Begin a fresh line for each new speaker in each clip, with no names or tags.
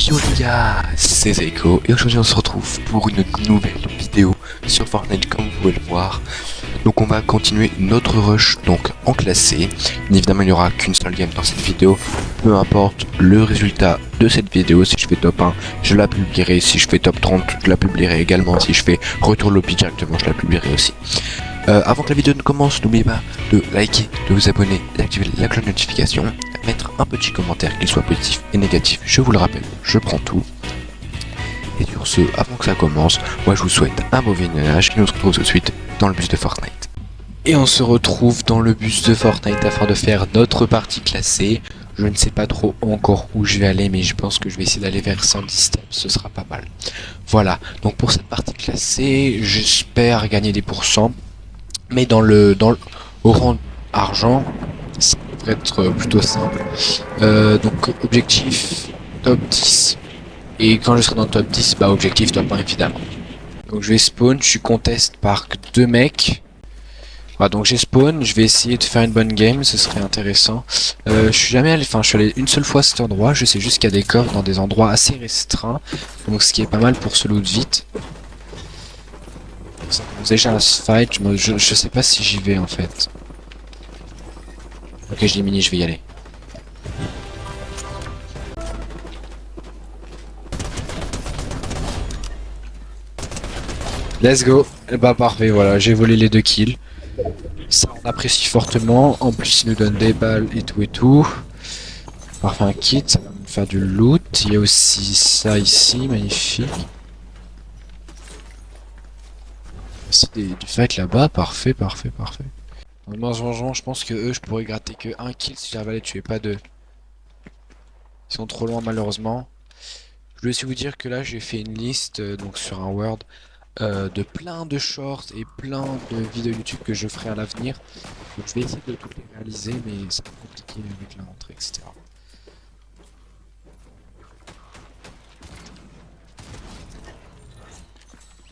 Yo les gars, c'est Zeko et aujourd'hui on se retrouve pour une nouvelle vidéo sur Fortnite comme vous pouvez le voir. Donc on va continuer notre rush donc en classé. Bien évidemment il n'y aura qu'une seule game dans cette vidéo. Peu importe le résultat de cette vidéo, si je fais top 1 je la publierai, si je fais top 30 je la publierai également, si je fais retour lobby directement je la publierai aussi. Avant que la vidéo ne commence, n'oubliez pas de liker, de vous abonner, d'activer la cloche de notification, mettre un petit commentaire, qu'il soit positif et négatif, je vous le rappelle, je prends tout. Et sur ce, avant que ça commence, moi je vous souhaite un mauvais visionnage et on se retrouve tout de suite dans le bus de Fortnite. Et on se retrouve dans le bus de Fortnite afin de faire notre partie classée. Je ne sais pas trop encore où je vais aller, mais je pense que je vais essayer d'aller vers 110 steps, ce sera pas mal. Voilà, donc pour cette partie classée, j'espère gagner des pourcents. Mais au rang argent, ça devrait être plutôt simple. Donc objectif top 10. Et quand je serai dans le top 10, bah objectif top 1 évidemment. Donc je vais spawn, je suis contest par 2 mecs. Voilà, donc j'ai spawn, je vais essayer de faire une bonne game, ce serait intéressant. Je suis jamais allé, enfin je suis allé une seule fois à cet endroit, je sais juste qu'il y a des coffres dans des endroits assez restreints. Donc ce qui est pas mal pour se loot vite. Ça commence déjà à se fight, je sais pas si j'y vais en fait. Ok, je l'ai mini, je vais y aller. Let's go. Bah parfait, voilà, j'ai volé les 2 kills. Ça on apprécie fortement. En plus il nous donne des balles et tout et tout. Parfait, un kit, ça va me faire du loot. Il y a aussi ça ici, magnifique. C'est du fight là-bas, parfait, parfait, parfait. En vengeant, je pense que eux, je pourrais gratter que 1 kill si j'arrive à les tuer, pas 2. Ils sont trop loin malheureusement. Je vais aussi vous dire que là j'ai fait une liste donc sur un Word de plein de shorts et plein de vidéos YouTube que je ferai à l'avenir. Donc je vais essayer de toutes les réaliser, mais ça va être compliqué avec la rentrée, etc.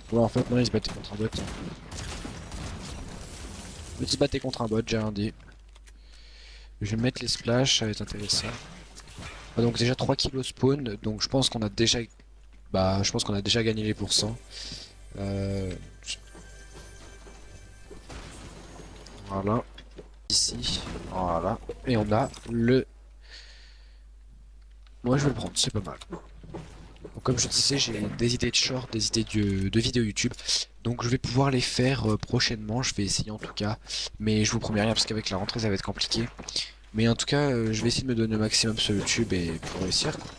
Ouais, en fait, non, ils se battaient contre un bot. Ils se battaient contre un bot, j'ai rien dit. Je vais mettre les splash, ça va être intéressant. Ah, donc déjà 3 kilos spawn, donc je pense qu'on a déjà... Bah, je pense qu'on a déjà gagné les pourcents. Voilà. Ici, voilà. Et on a le... Moi je vais le prendre, c'est pas mal. Donc, comme je disais, j'ai des idées de short, des idées de vidéos YouTube. Donc je vais pouvoir les faire prochainement, je vais essayer en tout cas. Mais je vous promets rien parce qu'avec la rentrée ça va être compliqué. Mais en tout cas, je vais essayer de me donner le maximum sur YouTube et pour réussir quoi.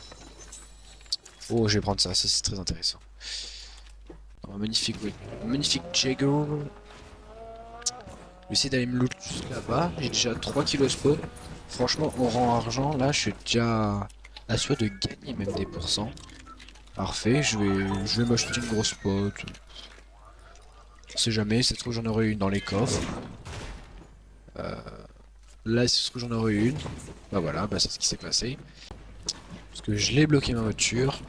Oh, je vais prendre ça, ça c'est très intéressant. Oh, magnifique, oui. Magnifique Jago. Je vais essayer d'aller me loot juste là-bas. J'ai déjà 3 kilos spawn. Franchement, au rang argent, là, je suis déjà assuré de gagner même des pourcents. Parfait, je vais m'acheter une grosse pote. On sait jamais, c'est trop j'en aurais une dans les coffres. Là, c'est que j'en aurais une. Bah voilà, bah c'est ce qui s'est passé. Parce que je l'ai bloqué ma voiture.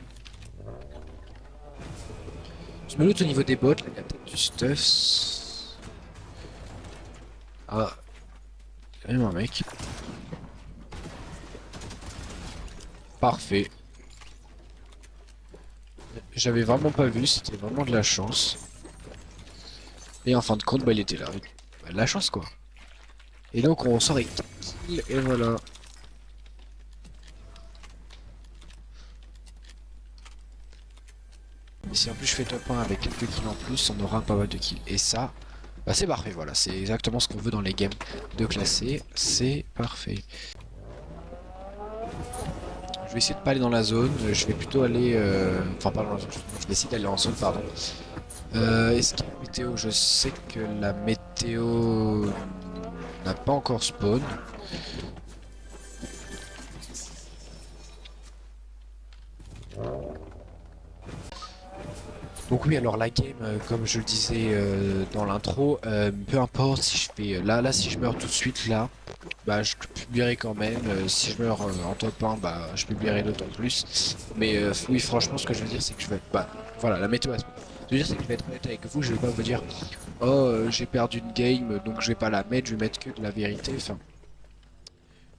Je me loot au niveau des bots, là, il y a peut-être du stuff. Ah, il y a même un mec. Parfait. J'avais vraiment pas vu, c'était vraiment de la chance. Et en fin de compte, bah il était là. Bah, de la chance quoi. Et donc on sort avec 4 kills et voilà. Et si en plus je fais top 1 avec quelques kills en plus, on aura pas mal de kills. Et ça, bah c'est parfait, voilà. C'est exactement ce qu'on veut dans les games de classé. C'est parfait. Je vais essayer de pas aller dans la zone. Je vais plutôt aller... Enfin pas dans la zone, je vais essayer d'aller en zone, pardon. Est-ce qu'il y a la météo? Je sais que la météo n'a pas encore spawn. Donc oui, alors la game, comme je le disais dans l'intro, peu importe si je fais... Là, si je meurs tout de suite, là, bah je publierai quand même. Si je meurs en top 1, bah je publierai d'autant plus. Mais oui, franchement, ce que je veux dire, c'est que je vais... Bah, voilà, la météo, ce que je veux dire, c'est que je vais être honnête avec vous, je vais pas vous dire oh, j'ai perdu une game, donc je vais pas la mettre, je vais mettre que de la vérité, enfin,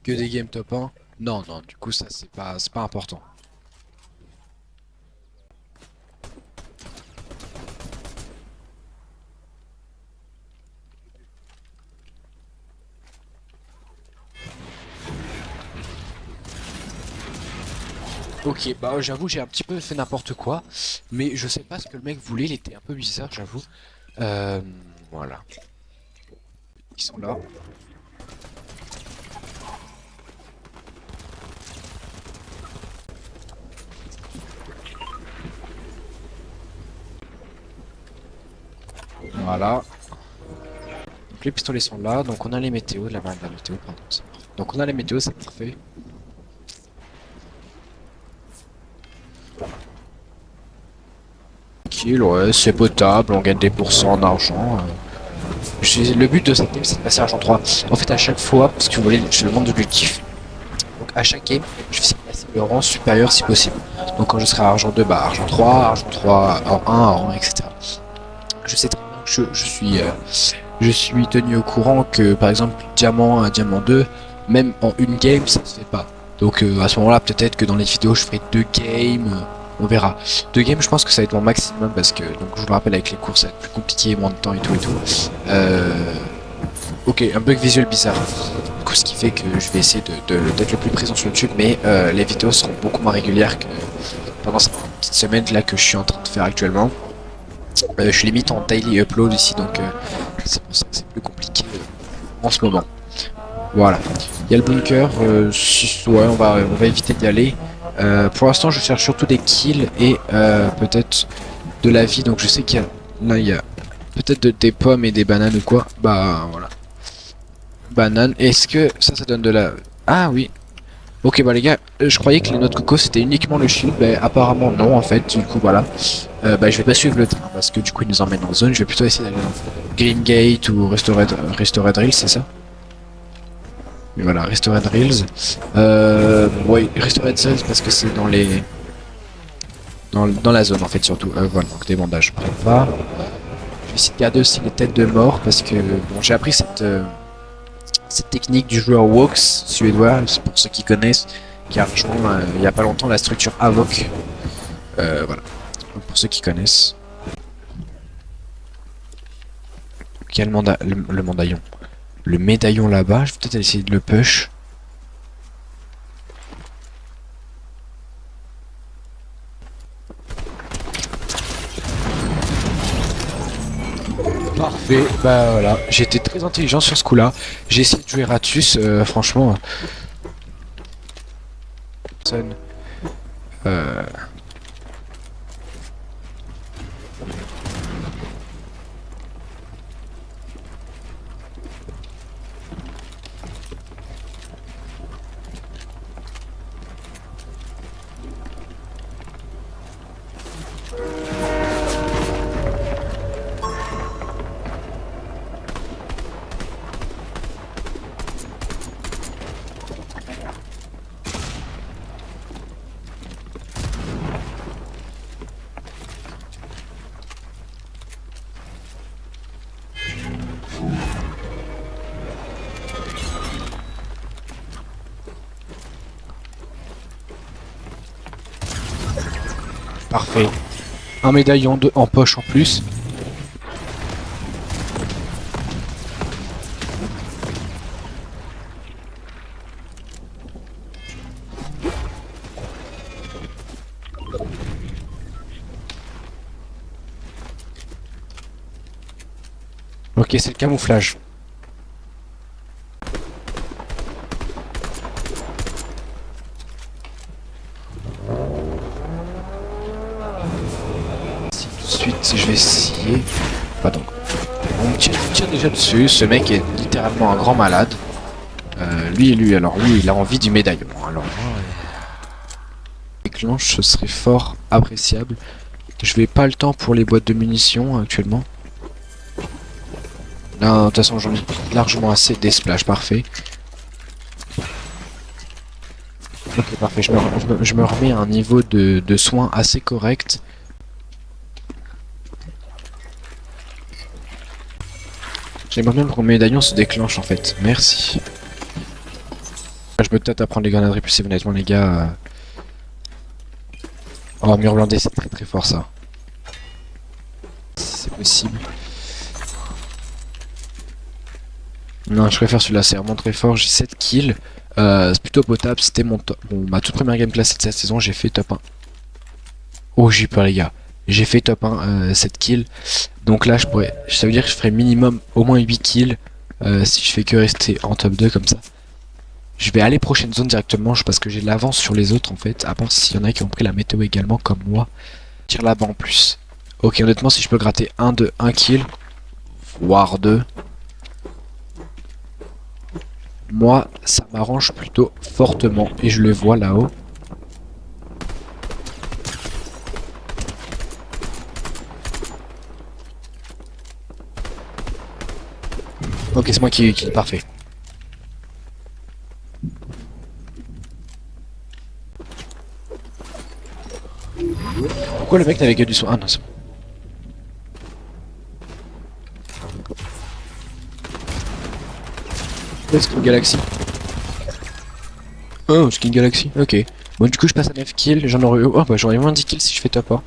que des games top 1. Non, non, du coup, ça, c'est pas important.
Ok, bah j'avoue j'ai un petit peu fait n'importe quoi, mais je sais pas ce que le mec voulait, il était un peu bizarre, j'avoue. Euh, voilà, ils sont là. Voilà. Donc les pistolets sont là, donc on a les météos, la météo, pardon. Donc on a les météos, c'est parfait. Kill, ouais, c'est potable, on gagne des pourcents en argent. Le but de cette game, c'est de passer argent 3. En fait, à chaque fois, parce que vous voyez, je le demande d'objectif. Donc à chaque game, je vais essayer de passer le rang supérieur si possible. Donc quand je serai à argent 2, bah argent 3, en 1, en 1, etc. Je sais très bien que je suis tenu au courant que par exemple diamant 1 diamant 2, même en une game, ça se fait pas. Donc à ce moment-là, peut-être que dans les vidéos, je ferai 2 games, on verra. 2 games, je pense que ça va être mon maximum parce que, donc je vous le rappelle, avec les courses, ça va être plus compliqué, moins de temps et tout et tout. Ok, un bug visuel bizarre. Du coup, ce qui fait que je vais essayer d'être le plus présent sur YouTube, mais les vidéos seront beaucoup moins régulières que pendant cette petite semaine là que je suis en train de faire actuellement. Je suis limite en daily upload ici, donc c'est pour ça que c'est plus compliqué en ce moment. Voilà. Il y a le bunker, ouais, on va éviter d'y aller. Pour l'instant, je cherche surtout des kills et peut-être de la vie, donc je sais qu'il y a, là, il y a peut-être des pommes et des bananes ou quoi. Bah voilà. Banane. Est-ce que ça donne de la... Ah oui. Ok, bah les gars, je croyais que les noix de coco c'était uniquement le shield, bah apparemment non en fait, du coup voilà. Bah je vais pas suivre le train parce que du coup il nous emmène en zone, je vais plutôt essayer d'aller dans Green Gate ou Restored Hills, c'est ça? Mais voilà, Restored Hills. Oui, Restored Hills parce que c'est dans les... Dans la zone en fait surtout. Voilà, donc des bandages. On va. Je vais essayer de garder aussi les têtes de mort parce que bon, j'ai appris cette technique du joueur Wox suédois, pour ceux qui connaissent, qui a rejoint il y a pas longtemps la structure Avoc. Voilà, donc, pour ceux qui connaissent. Quel le mandaillon. Le médaillon là-bas, je vais peut-être essayer de le push. Parfait, bah voilà, j'ai été très intelligent sur ce coup-là. J'ai essayé de jouer Ratus, franchement. Personne. Euh, Parfait. Un médaillon en poche en plus. Ok, c'est le camouflage. Si, tout de suite, je vais essayer. Pas donc. On me tire déjà dessus. Ce mec est littéralement un grand malade. Alors lui, il a envie du médaillon. Alors, déclenche, ce serait fort appréciable. Je vais pas le temps pour les boîtes de munitions actuellement. Non, de toute façon, j'en ai largement assez des splash, parfait. Ok, parfait, je me remets à un niveau de soins assez correct. J'aimerais bien que mon médaillon se déclenche en fait, merci. Je me tâte à prendre les grenades répulsives, honnêtement les gars. Oh, mur blindé, c'est très très fort ça. Si c'est possible. Non, je préfère celui-là, c'est vraiment très fort, j'ai 7 kills. C'est plutôt potable. C'était ma toute première game classée de cette saison. J'ai fait top 1. Oh, j'ai eu peur, les gars. J'ai fait top 1, 7 kills. Donc là, ça veut dire que je ferai minimum au moins 8 kills si je fais que rester en top 2 comme ça. Je vais aller prochaine zone directement parce que j'ai de l'avance sur les autres en fait. À part s'il y en a qui ont pris la météo également comme moi. Tire là-bas en plus. Ok, honnêtement, si je peux gratter un kill, voire 2. Moi, ça m'arrange plutôt fortement. Et je le vois là-haut. Ok, c'est moi qui est parfait. Pourquoi le mec n'avait que du son? Ah non, c'est bon. Skin Galaxy. Oh, Skin Galaxy, ok. Bon, du coup, je passe à 9 kills. J'en aurais. Oh, bah, j'aurais moins 10 kills si je fais top 1.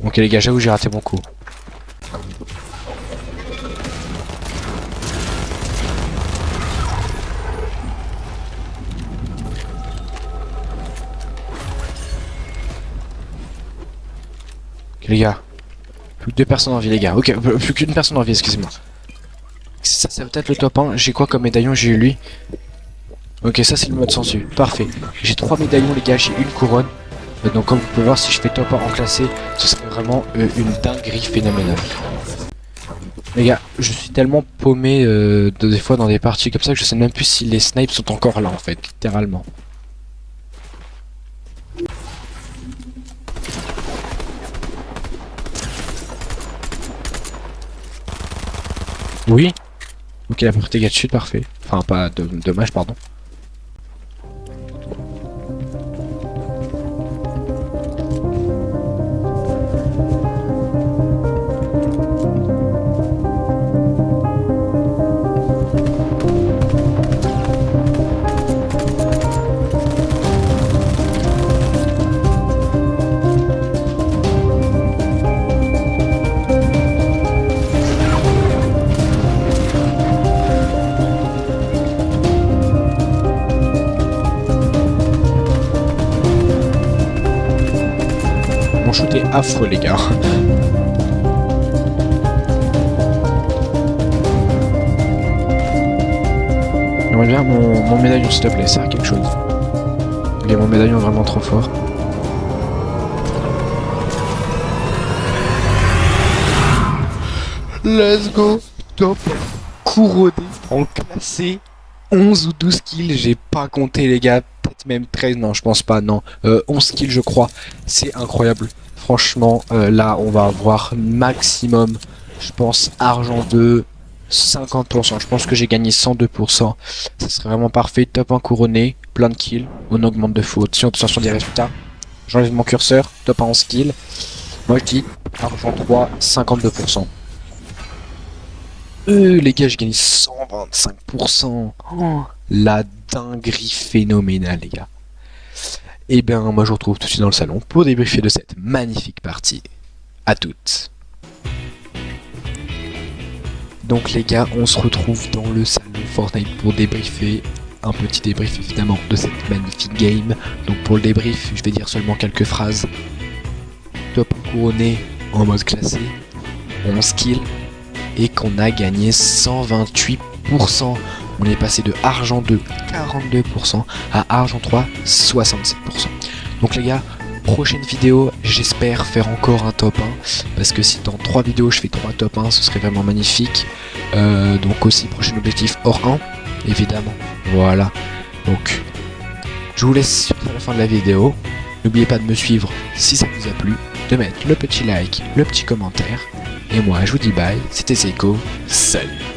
Ok, les gars, j'avoue, j'ai raté mon coup. Ok, les gars. Plus que 2 personnes en vie, les gars. Ok, plus qu'une personne en vie, excusez-moi. Ça, c'est peut-être le top 1. J'ai quoi comme médaillon? J'ai eu lui. Ok, ça, c'est le mode sensu. Parfait. J'ai 3 médaillons, les gars. J'ai une couronne. Donc, comme vous pouvez voir, si je fais top 1 en classé, ce serait vraiment une dinguerie phénoménale. Les gars, je suis tellement paumé des fois dans des parties comme ça que je sais même plus si les snipes sont encore là en fait, littéralement. Oui. Ok, la portée dégâts de chute, parfait. Enfin, pas de dommage, pardon. Mon shoot est affreux, les gars. J'aimerais bien mon médaillon, s'il te plaît, ça a quelque chose. Et mon médaillon est vraiment trop fort. Let's go. Top. Couronné en classé. 11 ou 12 kills, j'ai pas compté, les gars. Peut-être même 13, non, je pense pas, non. 11 kills, je crois. C'est incroyable. Franchement, là, on va avoir maximum, je pense, argent 2, 50%. Je pense que j'ai gagné 102%. Ça serait vraiment parfait. Top 1 couronné, plein de kills. On augmente de fou. Si on sur des résultats, j'enlève mon curseur. Top 1 11 kills. Moi, je dis argent 3, 52%. Les gars, j'ai gagné 125%. Oh, la dinguerie phénoménale, les gars. Et bien, moi, je vous retrouve tout de suite dans le salon pour débriefer de cette magnifique partie. À toutes. Donc, les gars, on se retrouve dans le salon Fortnite pour débriefer. Un petit débrief, évidemment, de cette magnifique game. Donc, pour le débrief, je vais dire seulement quelques phrases. Top couronné en mode classé. 11 kills. Et qu'on a gagné 128%. On est passé de argent 2, 42% à argent 3, 67%. Donc les gars, prochaine vidéo, j'espère faire encore un top 1. Parce que si dans 3 vidéos je fais 3 top 1, ce serait vraiment magnifique. Donc aussi, prochain objectif hors 1, évidemment. Voilà. Donc, je vous laisse sur la fin de la vidéo. N'oubliez pas de me suivre si ça vous a plu, de mettre le petit like, le petit commentaire. Et moi, je vous dis bye, c'était Seiko, salut!